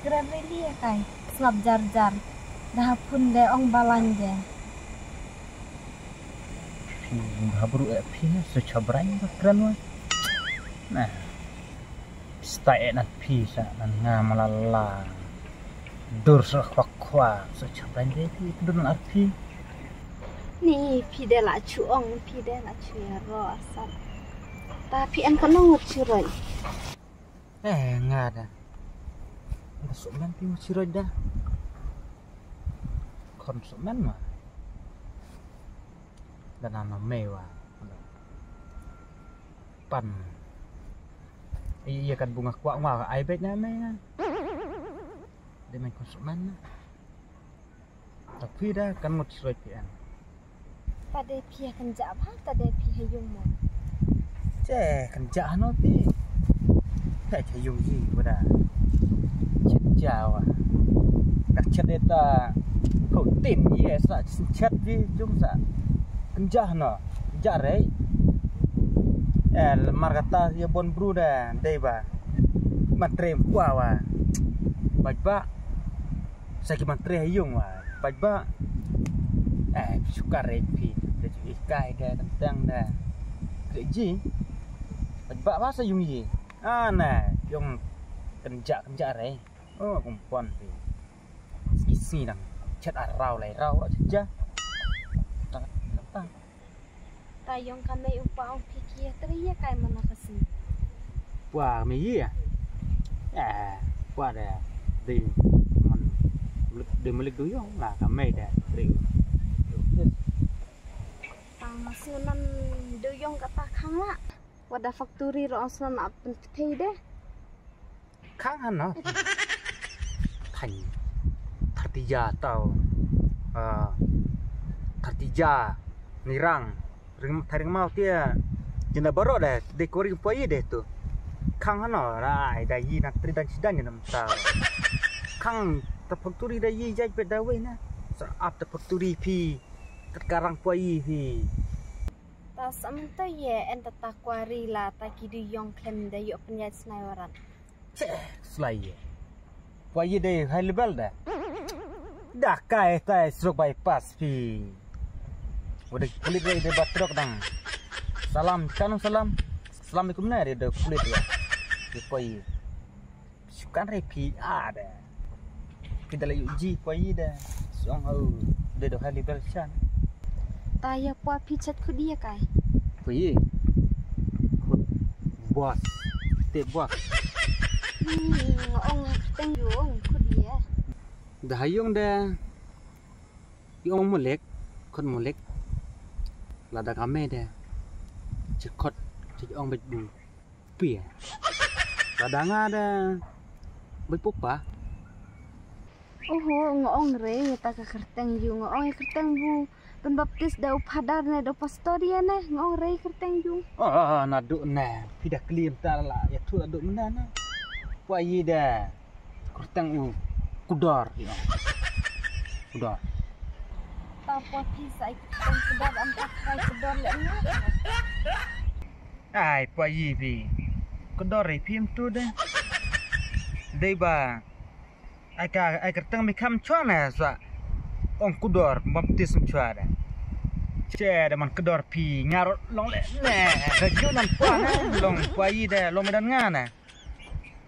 keren really ya kai. Selap jar-jar. Dah pun de ong balan de. Habru pina secabrai keren wa. Nah. Stai nat pisa nan ngamalala. Dur kwa secabrai de itu dun arti. Ni pi de la chu ong pi de la chu ya ro asal. Tapi an kan ngut chiroi. Ngada. Konsumen pi chiroi dah. Konsumen mah. Dan nama mewah. Pan. Iya kan bunga kuak mah ai bet namanya. Dia main konsumen. Tapi dah kan ngut chiroi pian. Tade pi kan jawab, tade pi hayung mo. Kerja no pi. Tak cayung gì bữa đã. Chết chào à. Đặc chất eta khẩu tin gì sợ chết đi chúng sa. Kerja no. Kerja rei. Margata ya bon bruda dei ba. Mantre kwa wa. Baj ba. Saya mantre hayung wa. Baj ba. Suka rei pi. Jadi ikai dah tentang dah. Kerja Bak bahasa yung gì? Nè, yung kenja đấy. Kumpon pi. Isi nang chat rau lai rau aja. Tayong kami upang pikir teriya kai mana kasi. Wah, me gì à? Wah dah. Di milik duyung lah kami dah. Tang masunan duyung kata khang lah. Wadah factory ro aslan apa thei de Khang han nó thành Thartija tau Thartija nirang ring mau tia jena baro de dekoring poi de tu Khang han nó rai dai yi nak tri dan sidan nam ta Khang ta factory dai yi jai pe da we na sa ap ta factory pi karang poi pi ta samta ye enta takwari la ta kidu yong klem de yo penyat snaiwaran Selai poi de high level dah dah kai ta stroke bypass pi udah kulit de batrok dang salam assalamualaikum na de kulit ya di poi sukan repi ada kita lagi uji poi dah song au de high level chan Taya pua pichat ku dia kai. Pui. Bos. Te bos. Ong teng yung ku dia. Dah hayung dah. Yung molek, kon molek. Lada kame dah. Cekot, ong bebu. Pia. Lada ngada. Bepupa. Ngong re ta ka kerteng yung ngong kerteng bu. Baptis dau padar ne dau pastoria ne ngong rei kerteng jung naduk ne pidah klim ta la ya tu aduk mena ne wa yi da kerteng kudar ya kudar ta po pi sai kerteng kudar am ta kai kudar le ne ai pa yi pi kudar ri pim tu de dei ba ai kerteng mi kam chwa na sa ong kudor baptis chwa da che da man kedor pi ngarot long le ne raju nan pa na long pa yi da long medan nga na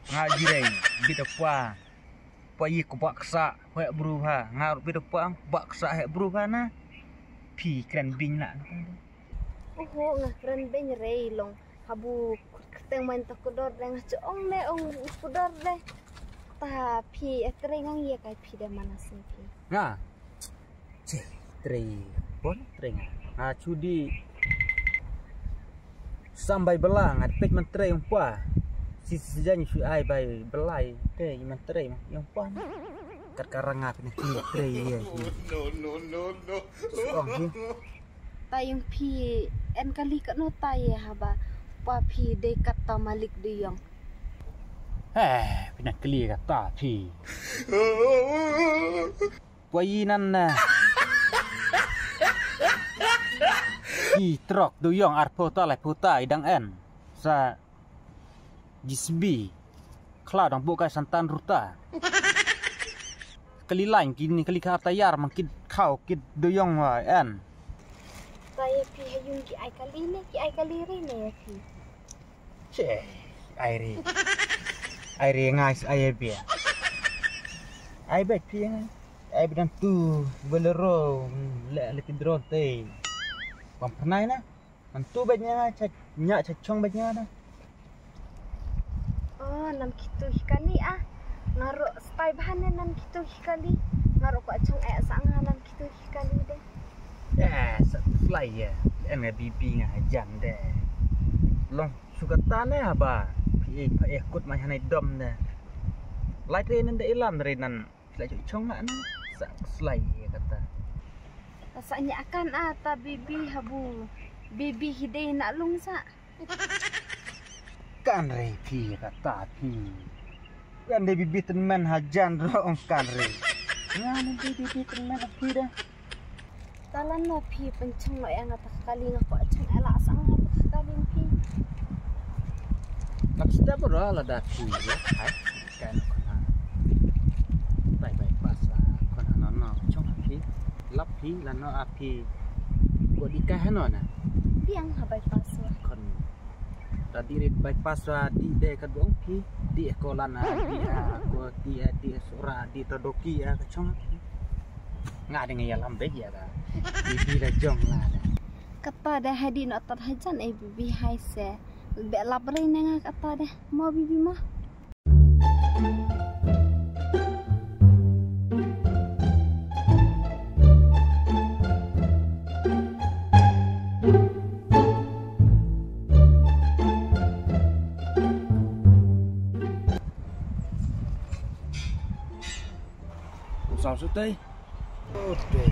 nga jirei bita pa yi ko baksa he bruha ngarot bita pa baksa he bruha na pi kren bing na nga kren bing rei long habu keteng main ta kudor dang ong ne ong kudor de ta pi etre ngang ye kai pi da mana sin pi nga tre bon tre cudi sampai belang ada pek mentre yang pa sisi sejanya su ai bai belai te mentre yang pa karang ngap ni tre ye no tayong pi en kali ka no tay haba pa pi de kata malik de yang pindah kali kata pi Puayinan na. Trok duyong arpota lai puta idang en sa gisbi cloud ang buka santan ruta kali lain kini kali kata yar makin kau kit doyong wa an. Saya pi hayung ki ai kali ni ya pi. Che, airi ngai ai be. Ai bet pi ngai. Ai bedan tu bolero le kidron te. Bang pernah na. Mantu betnya nyak cacong betnya na. Oh, nam kitu kali Naruh spai bahan nam kitu kali. Naruh ko acong sangan nam kitu kali deh. Fly ya. Ene bibi ngajan deh. Long suka tanah apa? Pi ikut macam ni dom deh. Lai trenan deh ilam trenan. Lai cong nak na. Fly kata. Rasanya akan ta bibi habu. Bibi hidai nak lung sa. Kan re pi kata pi. Kan de bibi teman hajan ro kan re. Ngani bibi teman pi dah. Talan no pi penceng lo yang atas kali ngaku aceng elak sang atas kali pi. Nak sudah berala dah pi ya. Hai kan kena. Baik pas kena no cong pi. Lap pi lan no api. Gua dikah no na. Piang habai paswa. Kon tadi rit bypass wa di de kadong pi di ekolana di di sura di todoki ya kacong. Ngak ada ngaya lambe ya dah. Bibi dah jong lah. Kata dah hadi nak tat hajan bibi hai se. Be labre nang kata dah mau bibi mah. Sao sutai? Okay.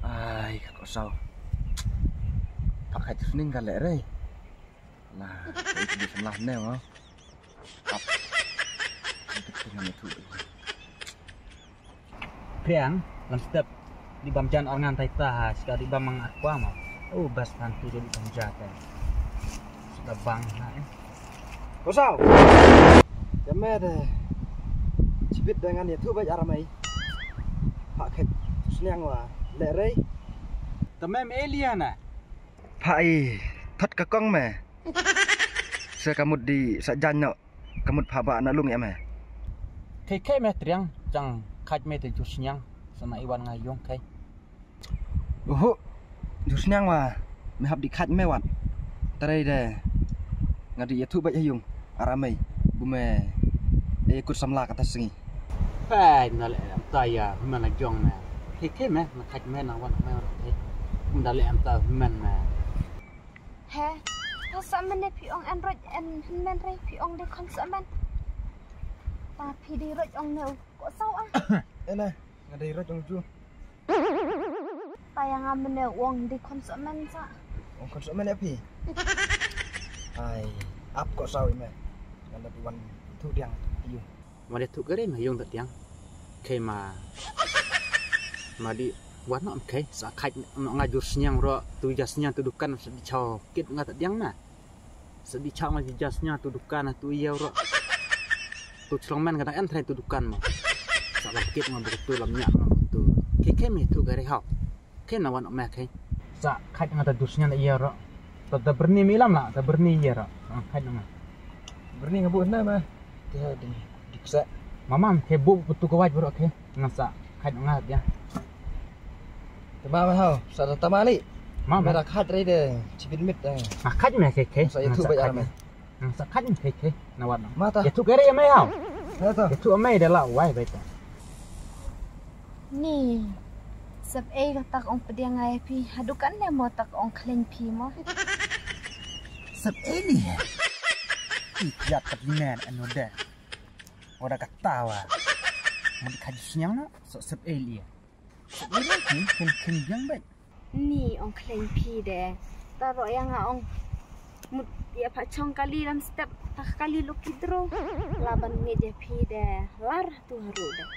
Ai, kok sao? Pakai ning kan lek re. Lah, itu di sebelah neo. Priang, lam step di bamjan orang ngantai tah, sekali bam mengakwa mah. Oh, bas nanti jadi penjata. Sudah bang, Kosau. Jamnya deh. Cipit dengan itu baik aramai. Pakai senang wah. Lerai. Temem Eliana. Pai, thot kakong me. Sekamut di sajanyok. Kamut phaba anak lung ya me. Kai me triang, jang kaj me te jusnyang sama Iwan ngayong kai. Jusnyang wah. Mehab di kaj me wat. Tarai deh. Ngadi itu baik hayung. Aramai. Bume. Ikut samla kata sengi. Pai nale am taya mana jong me. Kai me na kaj me na wan me ora kai. Ndale am ta men me. He. Sa men pi ong android en men re pi ong de konsumen. Tapi di roj ong neu kok sao Ena, ngadi roj ong ju. Tayang amen wong di konsumen sa. Ong konsumen api. Ai, ap kok sao me. Ngada di wan tu diang piu. Mà để thụ cái đấy mà dùng thật tiếng khi mà đi quán nó cái xã khách nó ngay dù nhang rồi tu jas nhang tu dukan sẽ đi chào kết ngay thật tiếng nè sẽ đi chào ngay jas nhang tu dukan là tu yêu rồi tu chlong men cái anh thay tu dukan mà xã làm kết ngay betul làm nhạc mà tu cái mình thụ cái đấy học cái nào nó mẹ cái xã khách ngay tu nhang là yêu rồi ta berni milam lah ta berni yêu rồi khách nó Berni ngabut na ma. Dia di diksa. Mamam ke bu betul kawaj bro ke ngasa khách nó ngat ya Tama ma hao, sa tamali. Mam Mera khat rai de chipit mit dah. khách mẹ ke Sa itu baik aramai. sa khách ke nawat Mata. ya tu kere ya mai hao Ha ta. ya tu mai dah lah wai baik Ni. Sab tak ong pediang ngai pi. Hadukan le mo tak ong klen pi mo. sep ini ya terlihat anu dah orang kata wa mau dikaji siang nak sep eli sep eli kan yang baik Ni ong klen pi de. Taro yang ong mut ya pak chong kali dalam step tak kali lu kidro laban ngeje pi deh lar tu haru deh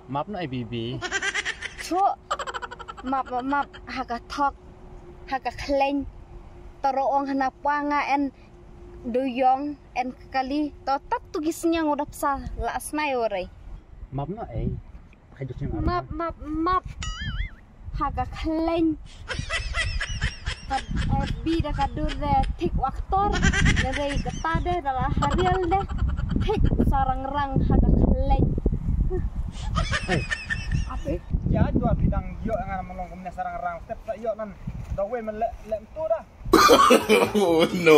Map no IBB. cuk map haka tok haka kleng toroong hana panga en duyong en kali totat tu gisnya ngudap sa la asnai ore Map no map haka kleng bi da kadur de tik waktor dari ketade dalam harial deh tik sarang rang haka kleng apa ya jual bidang yo ngan melong kumnya sarang rang step sa yo nan dawe men le tu dah no